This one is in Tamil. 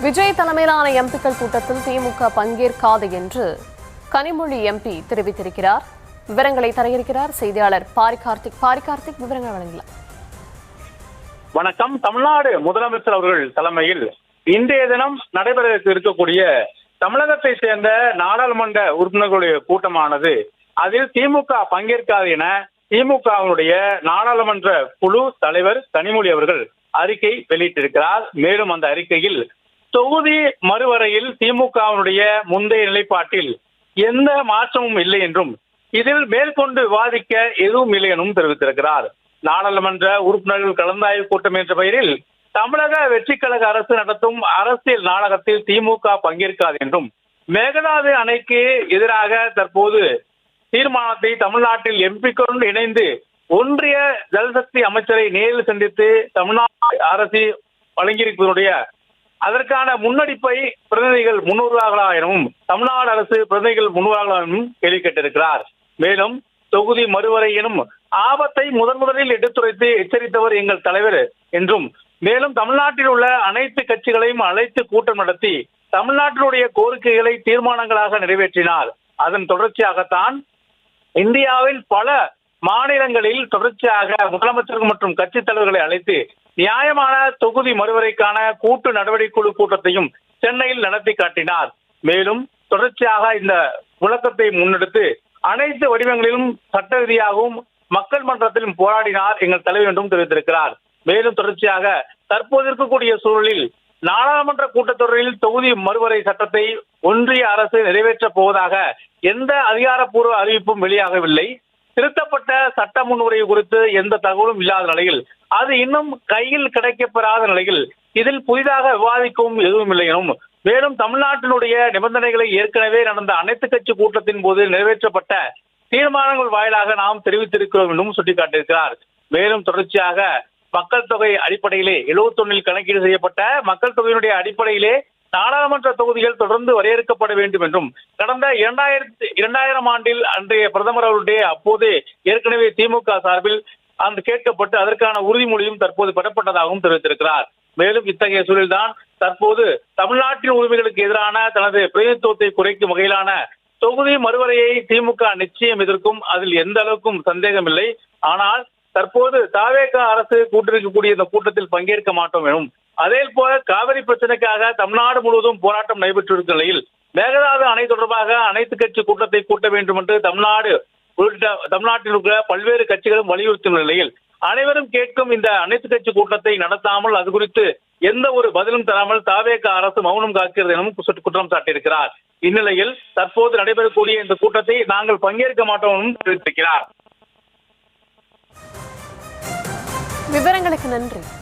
விஜய் தலைமையிலான எம்பிக்கள் கூட்டத்தில் திமுக பங்கேற்காது என்று கனிமொழி எம்பி தெரிவித்திருக்கிறார். விவரங்களை தர இருக்கிறார் செய்தியாளர் பாரிகார்த்திக். விவரங்கள் வழங்கலாம். வணக்கம். தமிழ்நாடு முதலமைச்சர் அவர்கள் தலைமையில் இன்றைய தினம் நடைபெற இருக்கக்கூடிய தமிழகத்தை சேர்ந்த நாடாளுமன்ற உறுப்பினர்களுடைய கூட்டமானது அதில் திமுக பங்கேற்காது என திமுகவினுடைய நாடாளுமன்ற குழு தலைவர் கனிமொழி அவர்கள் அறிக்கை வெளியிட்டிருக்கிறார். மேலும் அந்த அறிக்கையில் தொகுதி மறுவரையில் திமுகவினுடைய முந்தைய நிலைப்பாட்டில் எந்த மாற்றமும் இல்லை என்றும் இதில் மேற்கொண்டு விவாதிக்க எதுவும் இல்லை எனவும் தெரிவித்திருக்கிறார். நாடாளுமன்ற உறுப்பினர்கள் கலந்தாய்வு கூட்டம் என்ற பெயரில் தமிழக வெற்றிக் கழக அரசு நடத்தும் அரசியல் நாடகத்தில் திமுக பங்கேற்காது என்றும் மேகதாது அணைக்கு எதிராக தற்போது தீர்மானத்தை தமிழ்நாட்டில் எம்பிக்களுடன் இணைந்து ஒன்றிய ஜல்சக்தி அமைச்சரை நேரில் சந்தித்து தமிழ்நாடு அரசு வழங்கியிருப்பதனுடைய அதற்கான முன்னெடுப்பை பிரதிநிதிகள் முன்னுருவார்களா எனவும் தமிழ்நாடு அரசு பிரதிநிதிகள் முன்னுருவார்களா எனவும் கேள்வி கேட்டிருக்கிறார். மேலும் தொகுதி மறுவரை எனும் ஆபத்தை முதலில் எடுத்துரைத்து எச்சரித்தவர் எங்கள் தலைவர் என்றும் மேலும் தமிழ்நாட்டில் உள்ள அனைத்து கட்சிகளையும் அழைத்து கூட்டம் நடத்தி தமிழ்நாட்டினுடைய கோரிக்கைகளை தீர்மானங்களாக நிறைவேற்றினார். அதன் தொடர்ச்சியாகத்தான் இந்தியாவில் பல மாநிலங்களில் தொடர்ச்சியாக முதலமைச்சர்கள் மற்றும் கட்சித் தலைவர்களை அழைத்து நியாயமான தொகுதி மறுவரைக்கான கூட்டு நடவடிக்கை குழு கூட்டத்தையும் சென்னையில் நடத்தி காட்டினார். மேலும் தொடர்ச்சியாக இந்த முழக்கத்தை முன்னெடுத்து அனைத்து வடிவங்களிலும் சட்ட ரீதியாகவும் மக்கள் மன்றத்திலும் போராடினார் எங்கள் தலைவர் என்றும் தெரிவித்திருக்கிறார். மேலும் தொடர்ச்சியாக தற்போது இருக்கக்கூடிய சூழலில் நாடாளுமன்ற கூட்டத்தொடரில் தொகுதி மறுவரை சட்டத்தை ஒன்றிய அரசு நிறைவேற்றப் போவதாக எந்த அதிகாரப்பூர்வ அறிவிப்பும் வெளியாகவில்லை. திருத்தப்பட்ட சட்ட முன்வரை குறித்து எந்த தகவலும் இல்லாத நிலையில் அது இன்னும் கையில் கிடைக்கப்பெறாத நிலையில் இதில் புதிதாக விவாதிக்கவும் எதுவும் இல்லை எனவும் மேலும் தமிழ்நாட்டினுடைய நிபந்தனைகளை ஏற்கனவே நடந்த அனைத்து கட்சி கூட்டத்தின் போது நிறைவேற்றப்பட்ட தீர்மானங்கள் வாயிலாக நாம் தெரிவித்திருக்கிறோம் என்றும் சுட்டிக்காட்டியிருக்கிறார். மேலும் தொடர்ச்சியாக மக்கள் தொகை அடிப்படையிலே 71 கணக்கீடு செய்யப்பட்ட மக்கள் தொகையினுடைய அடிப்படையிலே நாடாளுமன்ற தொகுதிகள் தொடர்ந்து வரையறுக்கப்பட வேண்டும் என்றும் கடந்த 2000 ஆண்டில் அன்றைய பிரதமர் அவருடைய அப்போது ஏற்கனவே திமுக சார்பில் அந்த கேட்கப்பட்டு அதற்கான உறுதிமொழியும் தற்போது பெறப்பட்டதாகவும் தெரிவித்திருக்கிறார். மேலும் இத்தகைய சூழல்தான் தற்போது தமிழ்நாட்டின் உரிமைகளுக்கு எதிரான தனது பிரதிநிதித்துவத்தை குறைக்கும் வகையிலான தொகுதி மறுவரையை திமுக நிச்சயம் எதிர்க்கும். அதில் எந்த அளவுக்கும் சந்தேகம் இல்லை. ஆனால் தற்போது தவேக அரசு கூட்டிருக்கக்கூடிய இந்த கூட்டத்தில் பங்கேற்க மாட்டோம் எனும் அதே போல காவிரி பிரச்சனைக்காக தமிழ்நாடு முழுவதும் போராட்டம் நடைபெற்றிருக்கும் நிலையில் மேகதாது அணை தொடர்பாக அனைத்து கட்சி கூட்டத்தை கூட்ட வேண்டும் என்று தமிழ்நாட்டில் இருக்கிற பல்வேறு கட்சிகளும் வலியுறுத்தும் நிலையில் அனைவரும் கேட்கும் இந்த அனைத்து கட்சி கூட்டத்தை நடத்தாமல் அது குறித்து எந்த ஒரு பதிலும் தராமல் தவேக அரசு மௌனம் காக்கிறது எனவும் குற்றம் சாட்டியிருக்கிறார். இந்நிலையில் தற்போது நடைபெறக்கூடிய இந்த கூட்டத்தை நாங்கள் பங்கேற்க மாட்டோம் எனவும் தெரிவித்திருக்கிறார். விவரங்களுக்கு நன்றி.